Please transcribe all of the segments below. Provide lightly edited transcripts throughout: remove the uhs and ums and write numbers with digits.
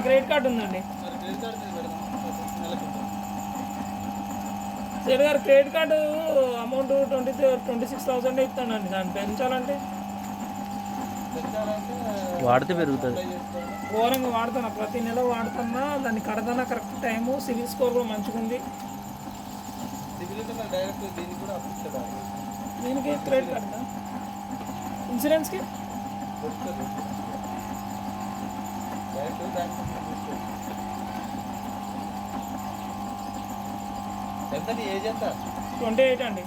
Credit card ఉందండి. సేటు గారు క్రెడిట్ కార్డు అమౌంట్ 26,000 ఇస్తానండి. దాన్ని పెంచాలంటే వాడితే పెరుగుతుంది. ఘోరంగా వాడుతున్నా, ప్రతి నెల వాడుతున్నా, దాన్ని కడతానా కరెక్ట్ టైము. సివిల్ స్కోర్ కూడా మంచిగా ఉంది. దీనికి క్రెడిట్ కార్డు ఇన్సూరెన్స్కి ఎంత ఏజ్ ఎంత? 28 అండి.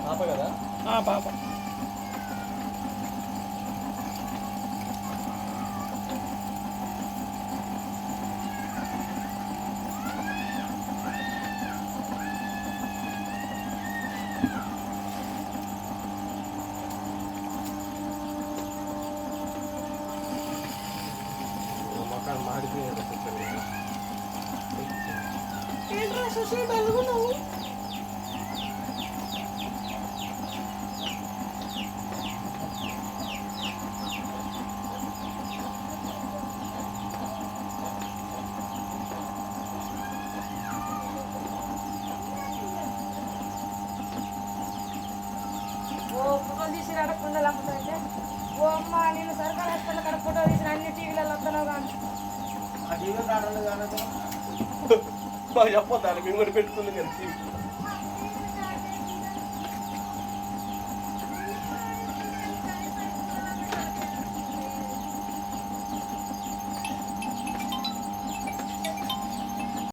పాప కదా? పాప. ఫోటోలు తీసి అడగకుండా అమ్ముతాంటే ఓ అమ్మ నేను సర్కారు హాస్పిటల్ అక్కడ ఫోటో తీసిన అన్ని టీవీలలో వస్తున్నావు కానీ ఆ టీవీలో రావడం కానీ చెప్పొద్దాన్ని మేము కూడా పెట్టుకుంది కదా.